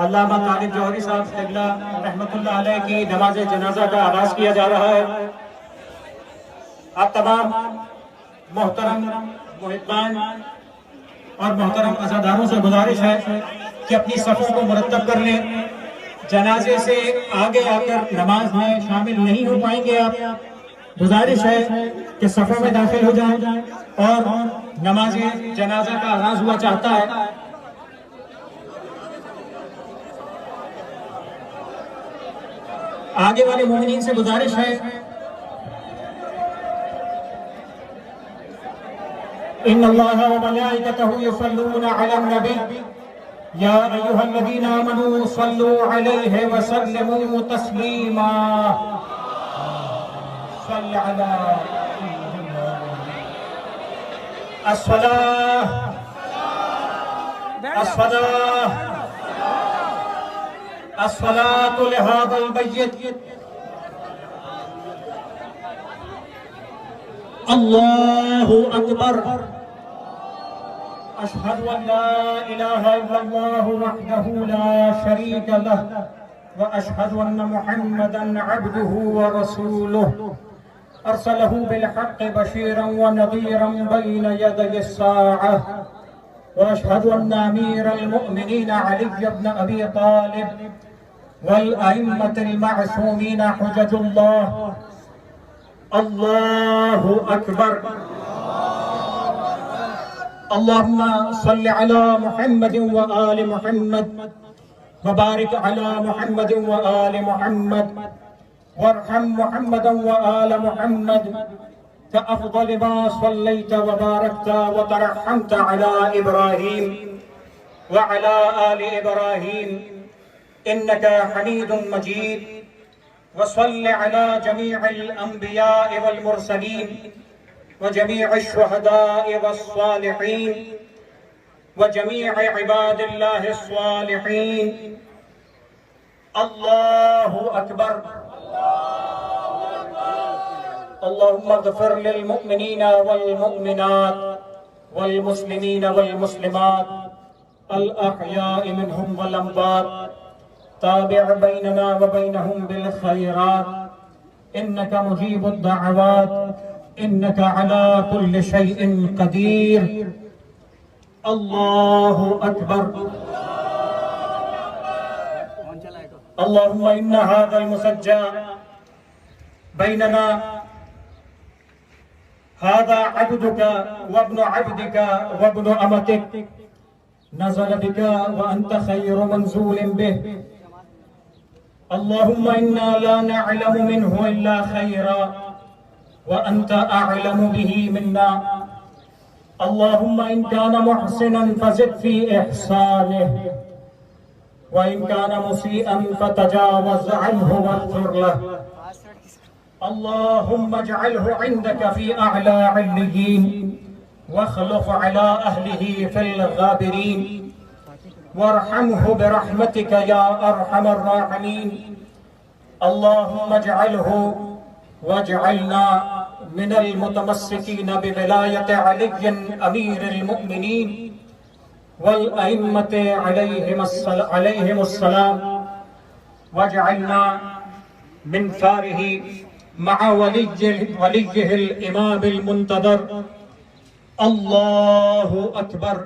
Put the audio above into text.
علامہ طالب جوہری صاحب قبلہ رحمۃ اللہ علیہ کی نماز جنازہ کا آغاز کیا جا رہا ہے۔ آپ تمام محترم محبان اور محترم عزاداروں سے گزارش ہے کہ اپنی صفوں کو مرتب کر لیں۔ جنازے سے آگے آ کر نماز میں شامل نہیں ہو پائیں گے آپ، گزارش ہے کہ صفوں میں داخل ہو جائیں اور نماز جنازہ کا آغاز ہوا چاہتا ہے۔ آگے والے مومنین سے گزارش ہے ان اللہ وملائکتہ یصلون علی النبی یا ایھا الذین آمنوا صلوا علیہ وسلموا تسلیما صل علی الصلاة الصلاة الصلاة لهذا المیت اللہ اکبر اشہد ان لا الہ الا اللہ وحدہ لا شریک لہ واشہد ان محمدا عبدہ ورسولہ ارسلہ بالحق بشیرا ونذیرا بین یدی الساعہ واشہد ان امیر المؤمنین علی بن ابی طالب والائمة المعصومین حجج اللہ اللہ اکبر اللہم صل علی محمد وآل محمد وبارک علی محمد وآل محمد وارحم محمد وآل محمد كأفضل ما صليت وباركت وترحمت على إبراهيم وعلى آل إبراهيم إنك حميد مجيد وصل على جميع الأنبياء والمرسلين وجميع الشهداء والصالحين وجميع عباد الله الصالحين الله أكبر اللهم اغفر للمؤمنين والمؤمنات والمسلمين والمسلمات الأحياء منهم والأموات تابع بيننا وبينهم بالخيرات إنك مجيب الدعوات إنك على كل شيء قدير الله أكبر اللهم إن هذا المسجى بيننا هذا عبدك وابن عبدك وابن أمتك نزل بك وأنت خير منزول به اللهم إنا لا نعلم منه إلا خيرا وأنت أعلم به منا اللهم إن كان محسنا فزد في إحسانه وإن كان مسيئا فتجاوز عنه واغفر له اللهم اجعله عندك في أعلى عليين واخلف على أهله في الغابرين وارحمه برحمتك يا أرحم الراحمين اللهم اجعله واجعلنا من المتمسكين بولاية علي أمير المؤمنين والأئمة عليهم السلام واجعلنا من ثاره مع وليه الإمام المنتظر الله أكبر